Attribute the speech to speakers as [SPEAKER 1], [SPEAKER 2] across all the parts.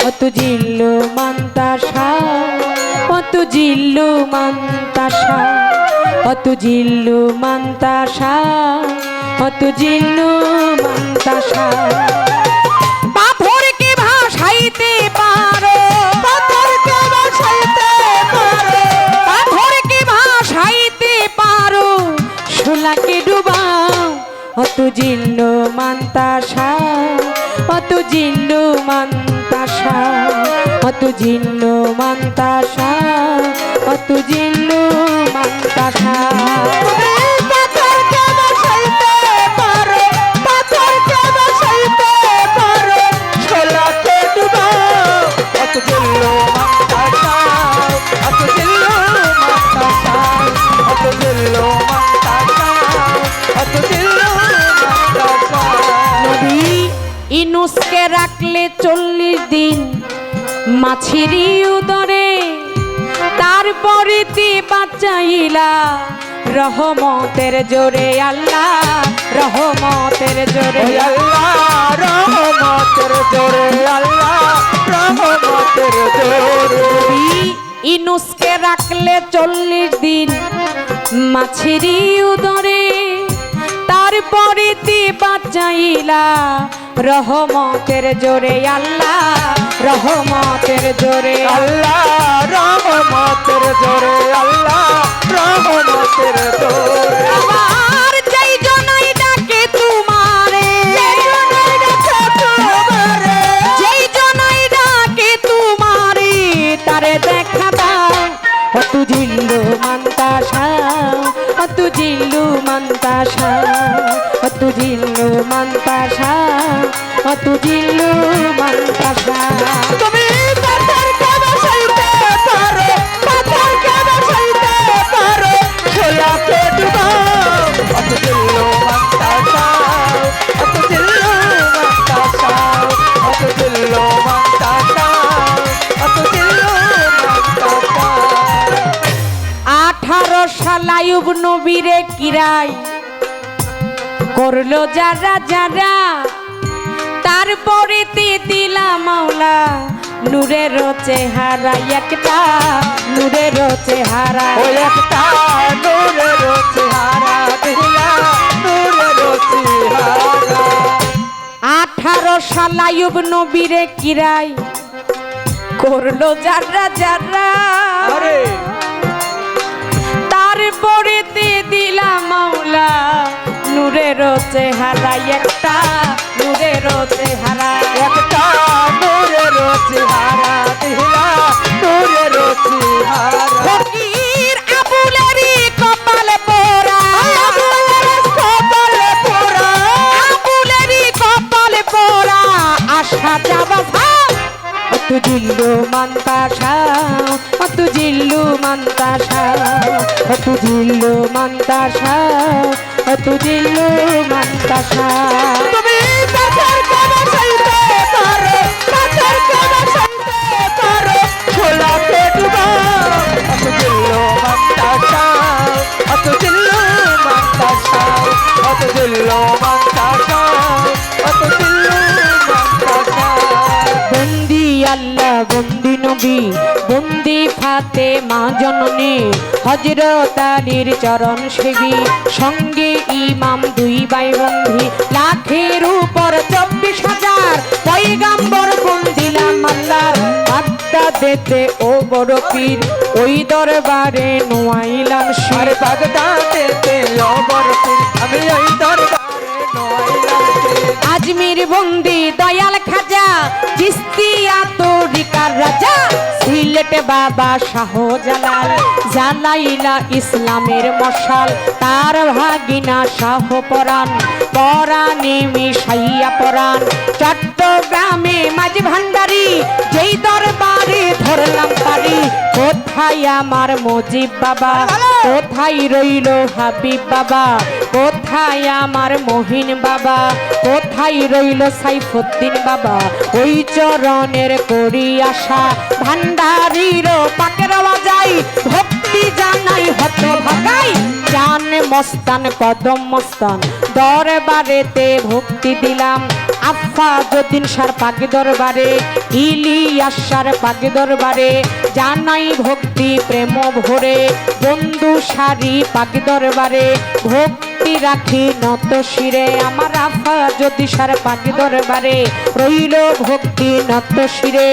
[SPEAKER 1] তুজিল্লু মান্তাসা তুজিল্লু মান্তাসা তুজিল্লু মান্তাসা তুজিল্লু মান্তাসা পাথরকে ভাসাইতে পারো পাথরকে ভাসাইতে পারো পাথরকে ভাসাইতে পারো শোলাকে ডুবাও তুজিল্লু মান্তাসা তুজিল্লু মান্তাসা তুজিল্লু মান্তাসা তুজিল্লু মান্তাসা পাথরকে ভাসাইতে পারো পাথরকে ভাসাইতে পারো শোলাকে ডুবাও তুজিল্লু মান্তাসা তুজিল্লু মান্তাসা তুজিল্লু মান্তাসা তুজিল্লু মান্তাসা নবী ইনুসকে রাখলে 40 দিন মাছিরি উদরে তারপরে তে বাঁচাইলা রহমতের জোরে আল্লাহ রহমতের জোরে
[SPEAKER 2] আল্লাহ রহমতের জোরে আল্লাহ রহমতের জোরে
[SPEAKER 1] ইনুসকে রাখলে 40 দিন মাছিরি উদরে তারপরে তে বাঁচাইলা রহমতের জোরে আল্লাহ রহমতের জোরে
[SPEAKER 2] আল্লাহ রহমতের জোরে আল্লাহ রহমতের জোরে
[SPEAKER 1] আমার যেই জনাই ডাকে তোমারে যেই জনাই ডাকে তোমারে তারে দেখা দাও তুজিল্লু মান্তাসা তুজিল্লু মান্তাসা তুজিল্লু মান্তাসা তুজিল্লু মান্তাসা
[SPEAKER 2] তুমি পাথরকে ভাসাইতে পারো পাথরকে ভাসাইতে পারো শোলাকে ডুবাও তুজিল্লু মান্তাসা তুজিল্লু মান্তাসা তুজিল্লু মান্তাসা তুজিল্লু মান্তাসা
[SPEAKER 1] 18 সাল আইয়ুব নবীরে কিরাই করলো যারা যারা তারপরে তে দিলা মাওলা নূরের চেহারা একটা নূরের চেহারা
[SPEAKER 2] ও একটা নূরের চেহারা দিলা নূরের চেহারা
[SPEAKER 1] 18 সাল আইয়ুব নবীরে কিরাই করলো যারা যারা
[SPEAKER 2] আরে
[SPEAKER 1] তারপরে তে দিলা মাওলা নূরের চেহারা একটা নূরের চেহারা
[SPEAKER 2] একটা নূরের চেহারা দিলা নূরের চেহারা
[SPEAKER 1] ফকির আবুলেরই কপালে পোড়া
[SPEAKER 2] কপালে পোড়া
[SPEAKER 1] আবুলেরই কপালে পোড়া আশা যাবা ভাব তুজিল্লু মান্তাসা তুজিল্লু মান্তাসা তুজিল্লু মান্তাসা তুজিল্লু মান্তাসা
[SPEAKER 2] তুমি পাথরকে ভাসাইতে পারো পাথরকে ভাসাইতে পারো শোলাকে ডুবাও তুজিল্লু মান্তাসা তুজিল্লু মান্তাসা তুজিল্লু মান্তাসা তুজিল্লু মান্তাসা
[SPEAKER 1] বন্দি আল্লাহ বন্দি নবী বন্দি ফাতেমা জননী হযরত আলীর চরণ সেবী সঙ্গে ইমাম 2 ভাই বন্ধি লাখের উপর 24,000 পয়গাম্বর কোন দিলাম আল্লাহ আড্ডা দিতে ও বড় পীর ওই দরবারে নোয়াইলাম
[SPEAKER 2] আর
[SPEAKER 1] শির
[SPEAKER 2] বাগদাদেতে অবরতি আমি ওই দরবারে নয়লাম
[SPEAKER 1] আজমির বন্দি দয়াল খাজা চিস্তিয়া তরিকার রাজা সিলেট বাবা শাহজালাল জালাইলা ইসলামের মশাল তার ভাগিনা শাহ পরাণ পরাণে মিশাইয়া পরাণ চট্টগ্রামে মাঝ ভান্ডারি যেই দরবারে ধরলাম পারি কোথায় আমার মুজিব বাবা কোথায় রইল হাবিব বাবা কোথায় আমার মহিন বাবা কোথায় রইল সাইফুদ্দিন বাবা ওই চরণের করি আশা ভান্ডারির পাকের বাজাই ভক্তি জানাই হত ভাগাই জান মস্তান কদম মস্তান দরবারেতে ভক্তি দিলাম আফা যদিন সার পাক দরবারে ইলিয়া আশার পাক দরবারে জানাই ভক্তি প্রেম ভরে বন্ধু সারি পাক দরবারে ভক্তি রাখি নত শিরে আমার আফা জ্যোতিষার পাক দরবারে রইল ভক্তি নত শিরে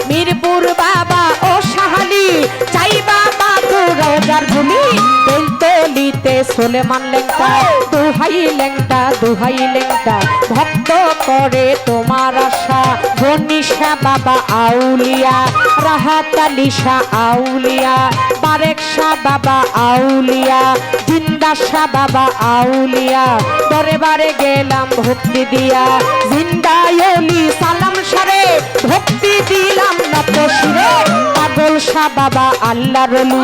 [SPEAKER 1] মিরপুর বাবা ও সাহালি চাই বাবা তো রোজার ভূমি তেলতলিতে সোলেমান লেংটা দুহাই লেংটা ভক্ত করে তোমার আশা বনিশা বাবা আউলিয়া রাহাত আলী শাহ আউলিয়া বারেক শাহ বাবা আউলিয়া জিন্দা শাহ বাবা আউলিয়া দরবারে গেলাম ভক্তি দিয়া জিন্দায়লি সালাম সারে ভক্তি দিলাম নত শিরে পাগল শাহ বাবা আল্লাহ রলু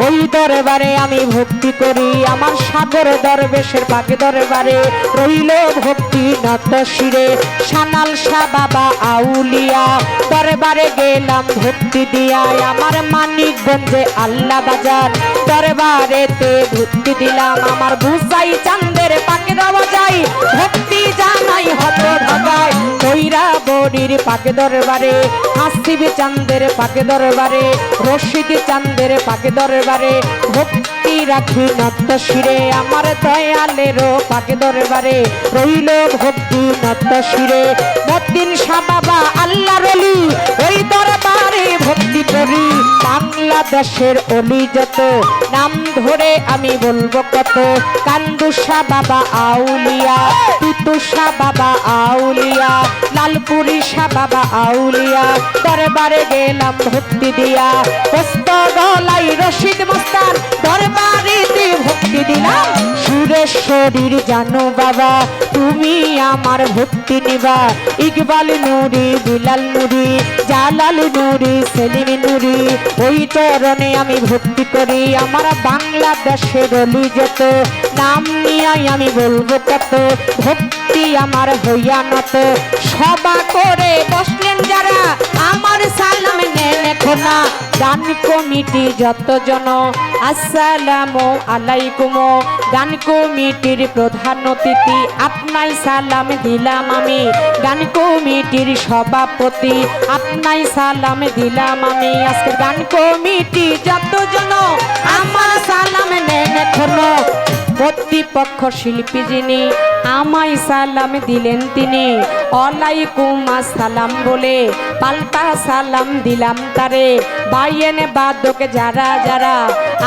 [SPEAKER 1] ওই দরবারে আমি ভক্তি করি আমার সাগর দরবেশের পাক দরবারে রইল ভক্তি নত শিরে সানাল শাহ বাবা আউলিয়া দরবারে গেলাম ভক্তি দিয়া আমার মানিকগঞ্জে আল্লাহ বাজার দরবারেতে ভক্তি দিলাম আমার বুসাই চাঁদের পাকে দেওয়া যায় ভক্তি জানাই হত ভাগায় কইরা বড়ির পাকে দরবারে হাসিব চাঁদের পাকে দরবারে রশিদ চাঁদের পাকে দরবারে ভক্তি রাখি নত শিরে আমার দয়ালেরও পাকে দরবারে রইল ভক্তি নত শিরে মদ্দিন শাহ বাবা আল্লাহ রলি ওই দরবারে ভক্তি করি বাংলাদেশের অলি যত নাম ধরে আমি বলবো কত কান্দু শাহ বাবা আউলিয়া তিতু শাহ বাবা আউলিয়া লালপুরি শাহ বাবা আউলিয়া দরবারে গেলাম ভক্তি দিয়া হস্ত গলাই রশিদ মস্তান দরবারেতে ভক্তি দিলাম সুরেশ্বরীর জানো বাবা তুমি আমার ভক্তি নিবা ইকবাল নুরি বিলাল নুরি জালাল নুরি সেলিম নুরি ওই চরণে আমি ভক্তি করি আমার বাংলাদেশের অলি যত নাম নিয়ে আমি বলবো কত ভক্তি আমার হইয়া নত সভা করে বসলেন যারা আমার সালাম নেন খোনা গান কমিটি যতজন আসসালামু আলাইকুম গান কমিটির প্রধান অতিথি আপনাই সালাম দিলাম আমি গান কমিটির সভাপতি আপনাই সালাম দিলাম আমি আজকে গান কমিটি যতজন আমার সালাম নেন এখনো কর্তৃপক্ষ শিল্পী যিনি আমায় সালাম দিলেন তিনি ওয়ালাইকুম আসসালাম বলে পাল্টা সালাম দিলাম তারে বাইয়েন বাদক যারা যারা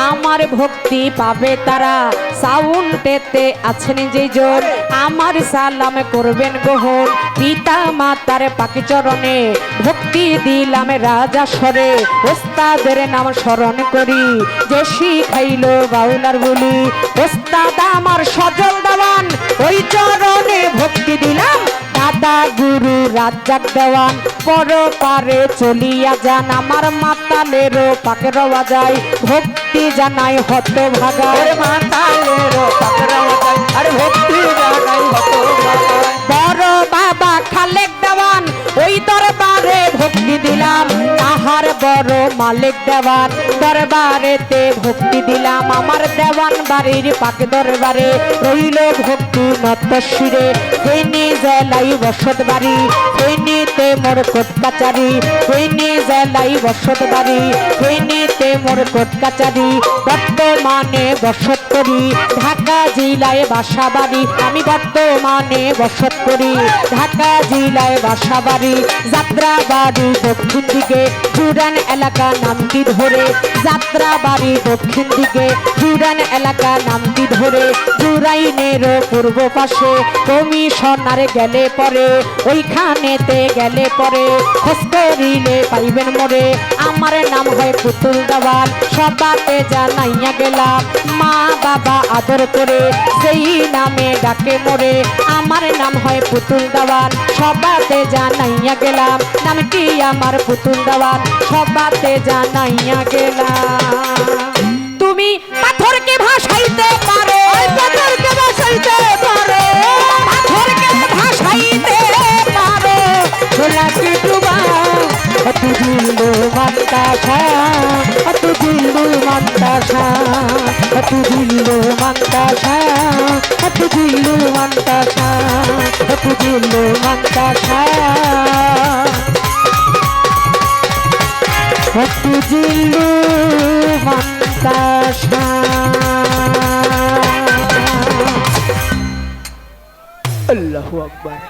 [SPEAKER 1] আমার ভক্তি পাবে তারা সাউন্ডেতে আছেন যেজন আমার সালাম করবেন গ্রহণ পিতা মাতার পাকি চরণে ভক্তি দিলাম রাজা স্বরে ওস্তাদের নাম স্মরণ করি যে শিখাইল বাউলার বলি ওস্তাদ আমার সজল দেওয়ান ওই চরণে ভক্তি দিলাম দাদা গুরু রাজ্জাক দেওয়ান পর পারে চলিয়া যান আমার মাতালেরও পাকে রওয়া যায় ভক্তি জানাই হত ভাগা
[SPEAKER 2] মাতালেরও পাকে রওয়া যায় আরে ভক্তি জানাই হত ভাগা
[SPEAKER 1] বড় বাবা খালেক দেওয়ান ওই দরবারে ভক্তি দিলাম তাহার বড় মালিক দেওয়ান দরবারেতে ভক্তি দিলাম আমার দেওয়ান বাড়ির পাকে দরবারে রইল ভক্তি নত শিরে ফেনী জেলাই বসত বাড়ি ফেনীতে মোর কোট কাচারি ফেনী জেলাই বসত বাড়ি ফেনীতে মোর কোট কাচারি বর্তমানে বসত করি ঢাকা জেলায় বাসা বাড়ি আমি বর্তমানে বসত করি ঢাকা জেলায় বাসা বাড়ি যাত্রা বাড়ি দক্ষিণ দিকে জুরান এলাকা নামটি ধরে যাত্রা বাড়ি দক্ষিণ দিকে জুরান এলাকা নামটি ধরে জুরাইনের পূর্ব পাশে কমিশনারে গেলে পরে ওইখানেতে গেলে পরে খোঁজ করিলে পাইবেন মোরে আমার নাম হয় পুতুল দেওয়ান সবাতে জানাইয়া গেলাম মা বাবা আদর করে সেই নামে ডাকে মোরে আমার নাম হয় পুতুল দেওয়ান সবাতে জানাইয়া গেলাম নামটি আমার পুতুল দেওয়ান সবাতে জানাইয়া গেলাম তুমি পাথরকে ভাসাইতে পারো
[SPEAKER 2] পাথরকে ভাসাইতে পারো
[SPEAKER 1] পাথরকে ভাসাইতে পারো
[SPEAKER 2] ছোলাকে ডুবা অত দিল্লু মান্তাসা অত দিল্লু মান্তাসা অত দিল্লু মান্তাসা অত দিল্লু মান্তাসা অত দিল্লু মান্তাসা
[SPEAKER 1] ভক্তি জিল্লু মন্তাসা
[SPEAKER 2] আল্লাহু আকবার।